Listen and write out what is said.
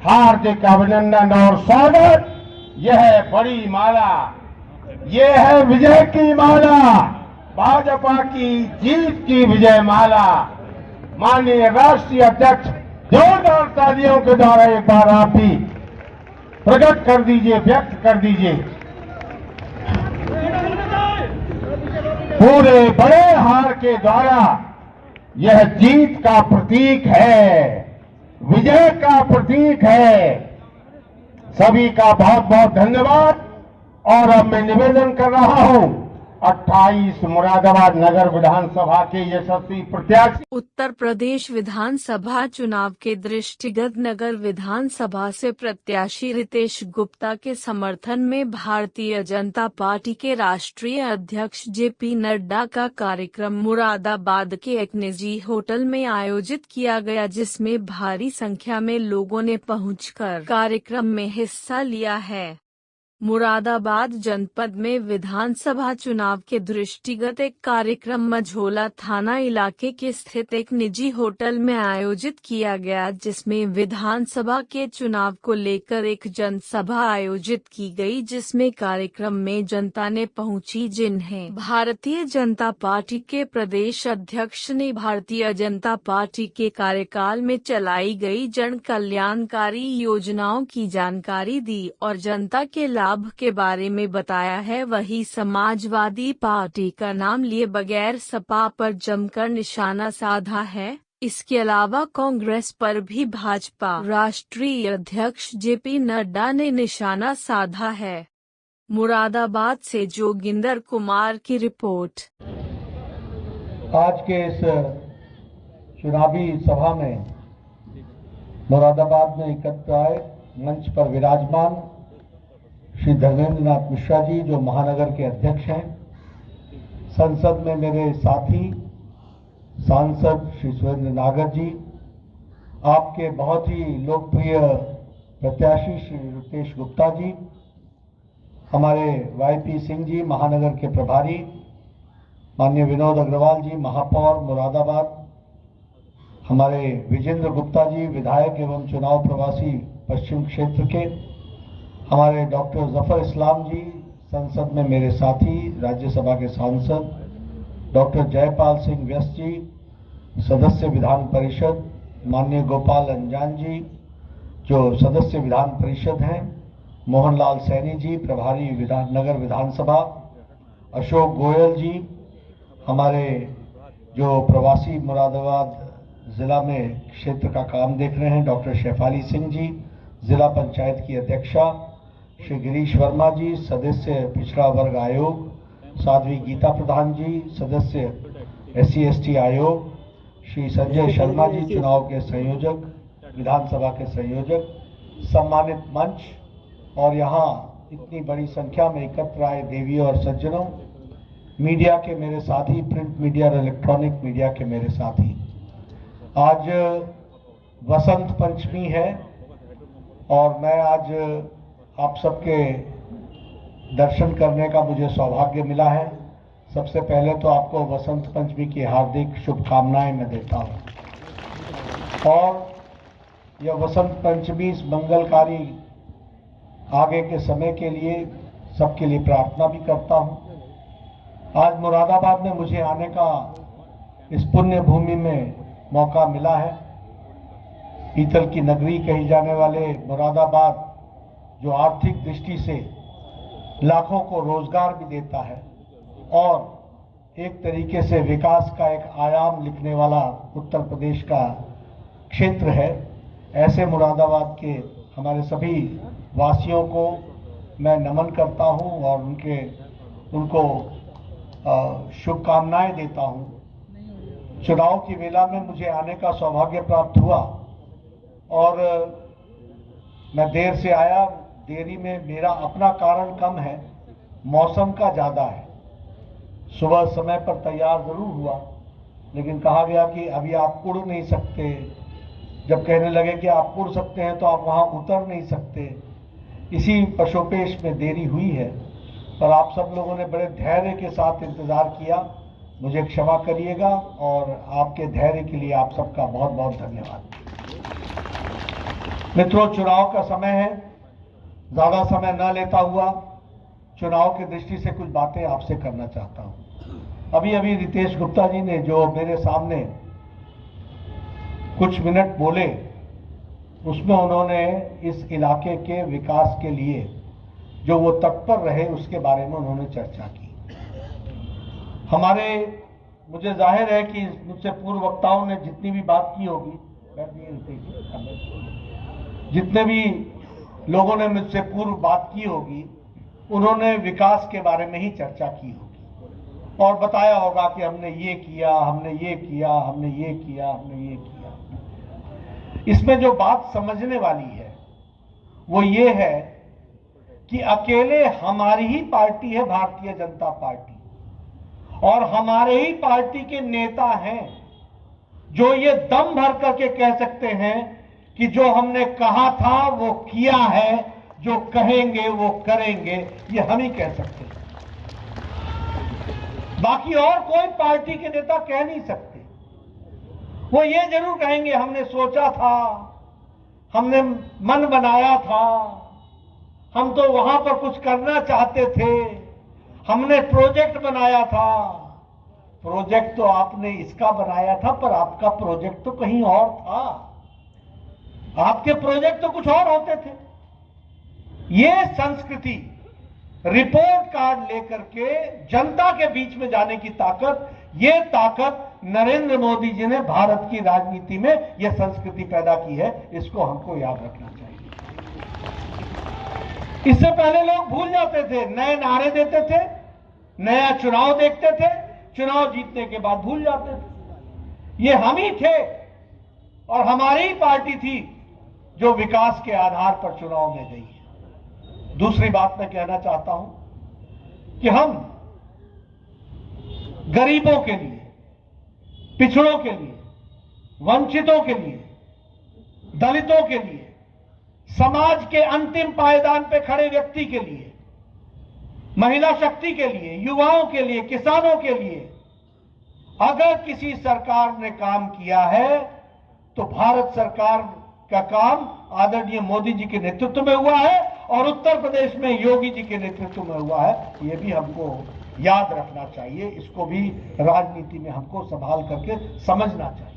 हार्दिक अभिनंदन और स्वागत। यह बड़ी माला, यह है विजय की माला, भाजपा की जीत की विजय माला। माननीय राष्ट्रीय अध्यक्ष, जोरदार तालियों के द्वारा एक बार आप भी प्रकट कर दीजिए, व्यक्त कर दीजिए। पूरे बड़े हार के द्वारा यह जीत का प्रतीक है, विजय का प्रतीक है। सभी का बहुत बहुत धन्यवाद। और अब मैं निवेदन कर रहा हूं 28 मुरादाबाद नगर विधानसभा के यशस्वी प्रत्याशी। उत्तर प्रदेश विधानसभा चुनाव के दृष्टिगत नगर विधानसभा से प्रत्याशी रितेश गुप्ता के समर्थन में भारतीय जनता पार्टी के राष्ट्रीय अध्यक्ष जेपी नड्डा का कार्यक्रम मुरादाबाद के एक निजी होटल में आयोजित किया गया, जिसमें भारी संख्या में लोगों ने पहुंचकर कार्यक्रम में हिस्सा लिया है। मुरादाबाद जनपद में विधानसभा चुनाव के दृष्टिगत एक कार्यक्रम मझोला थाना इलाके के स्थित एक निजी होटल में आयोजित किया गया, जिसमें विधानसभा के चुनाव को लेकर एक जनसभा आयोजित की गई, जिसमें कार्यक्रम में जनता ने पहुंची, जिन्हें भारतीय जनता पार्टी के प्रदेश अध्यक्ष ने भारतीय जनता पार्टी के कार्यकाल में चलाई गई जन कल्याणकारी योजनाओं की जानकारी दी और जनता के लाभ के बारे में बताया है। वही समाजवादी पार्टी का नाम लिए बगैर सपा पर जमकर निशाना साधा है। इसके अलावा कांग्रेस पर भी भाजपा राष्ट्रीय अध्यक्ष जेपी नड्डा ने निशाना साधा है। मुरादाबाद से जोगिंदर कुमार की रिपोर्ट। आज के इस चुनावी सभा में मुरादाबाद में एकत्र आए मंच पर विराजमान श्री धर्मेंद्र नाथ मिश्रा जी, जो महानगर के अध्यक्ष हैं, संसद में मेरे साथी सांसद श्री सुरेंद्र नागर जी, आपके बहुत ही लोकप्रिय प्रत्याशी श्री रितेश गुप्ता जी, हमारे वाईपी सिंह जी महानगर के प्रभारी, माननीय विनोद अग्रवाल जी महापौर मुरादाबाद, हमारे विजेंद्र गुप्ता जी विधायक एवं चुनाव प्रवासी पश्चिम क्षेत्र के, हमारे डॉक्टर जफर इस्लाम जी संसद में मेरे साथी राज्यसभा के सांसद, डॉक्टर जयपाल सिंह व्यस्त जी सदस्य विधान परिषद, माननीय गोपाल अंजान जी जो सदस्य विधान परिषद हैं, मोहनलाल सैनी जी प्रभारी नगर विधानसभा, अशोक गोयल जी हमारे जो प्रवासी मुरादाबाद जिला में क्षेत्र का काम देख रहे हैं, डॉक्टर शेफाली सिंह जी जिला पंचायत की अध्यक्षा, श्री गिरीश वर्मा जी सदस्य पिछड़ा वर्ग आयोग, साध्वी गीता प्रधान जी सदस्य SC/ST आयोग, श्री संजय शर्मा जी चुनाव के संयोजक, विधानसभा के संयोजक, सम्मानित मंच और यहाँ इतनी बड़ी संख्या में एकत्र आए देवी और सज्जनों, मीडिया के मेरे साथी, प्रिंट मीडिया और इलेक्ट्रॉनिक मीडिया के मेरे साथी, आज वसंत पंचमी है और मैं आज आप सबके दर्शन करने का मुझे सौभाग्य मिला है। सबसे पहले तो आपको वसंत पंचमी की हार्दिक शुभकामनाएं मैं देता हूं और यह वसंत पंचमी मंगलकारी आगे के समय के लिए सबके लिए प्रार्थना भी करता हूं। आज मुरादाबाद में मुझे आने का इस पुण्य भूमि में मौका मिला है। पीतल की नगरी कही जाने वाले मुरादाबाद जो आर्थिक दृष्टि से लाखों को रोजगार भी देता है और एक तरीके से विकास का एक आयाम लिखने वाला उत्तर प्रदेश का क्षेत्र है, ऐसे मुरादाबाद के हमारे सभी वासियों को मैं नमन करता हूं और उनको शुभकामनाएं देता हूं। चुनाव की वेला में मुझे आने का सौभाग्य प्राप्त हुआ और मैं देर से आया। देरी में मेरा अपना कारण कम है, मौसम का ज़्यादा है। सुबह समय पर तैयार ज़रूर हुआ, लेकिन कहा गया कि अभी आप उड़ नहीं सकते। जब कहने लगे कि आप उड़ सकते हैं तो आप वहाँ उतर नहीं सकते, इसी पशोपेश में देरी हुई है। पर आप सब लोगों ने बड़े धैर्य के साथ इंतज़ार किया, मुझे क्षमा करिएगा और आपके धैर्य के लिए आप सबका बहुत बहुत धन्यवाद। मित्रों, चुनाव का समय है, ज्यादा समय न लेता हुआ चुनाव की दृष्टि से कुछ बातें आपसे करना चाहता हूं। अभी अभी रितेश गुप्ता जी ने जो मेरे सामने कुछ मिनट बोले, उसमें उन्होंने इस इलाके के विकास के लिए जो वो तत्पर रहे उसके बारे में उन्होंने चर्चा की। मुझे जाहिर है कि मुझसे पूर्व वक्ताओं ने जितनी भी बात की होगी, जितने भी लोगों ने मुझसे पूर्व बात की होगी, उन्होंने विकास के बारे में ही चर्चा की होगी और बताया होगा कि हमने ये किया, हमने ये किया, हमने ये किया, हमने ये किया। इसमें जो बात समझने वाली है वो ये है कि अकेले हमारी ही पार्टी है भारतीय जनता पार्टी, और हमारे ही पार्टी के नेता हैं जो ये दम भर करके कह सकते हैं कि जो हमने कहा था वो किया है, जो कहेंगे वो करेंगे, ये हम ही कह सकते हैं। बाकी और कोई पार्टी के नेता कह नहीं सकते। वो ये जरूर कहेंगे हमने सोचा था, हमने मन बनाया था, हम तो वहां पर कुछ करना चाहते थे, हमने प्रोजेक्ट बनाया था। प्रोजेक्ट तो आपने इसका बनाया था, पर आपका प्रोजेक्ट तो कहीं और था। आपके प्रोजेक्ट तो कुछ और होते थे। ये संस्कृति रिपोर्ट कार्ड लेकर के जनता के बीच में जाने की ताकत, ये ताकत नरेंद्र मोदी जी ने भारत की राजनीति में यह संस्कृति पैदा की है। इसको हमको याद रखना चाहिए। इससे पहले लोग भूल जाते थे, नए नारे देते थे, नया चुनाव देखते थे, चुनाव जीतने के बाद भूल जाते थे। ये हम ही थे और हमारी ही पार्टी थी जो विकास के आधार पर चुनाव में गई है। दूसरी बात मैं कहना चाहता हूं कि हम गरीबों के लिए, पिछड़ों के लिए, वंचितों के लिए, दलितों के लिए, समाज के अंतिम पायदान पे खड़े व्यक्ति के लिए, महिला शक्ति के लिए, युवाओं के लिए, किसानों के लिए अगर किसी सरकार ने काम किया है तो भारत सरकार का काम आदरणीय मोदी जी के नेतृत्व में हुआ है और उत्तर प्रदेश में योगी जी के नेतृत्व में हुआ है। ये भी हमको याद रखना चाहिए, इसको भी राजनीति में हमको संभाल करके समझना चाहिए।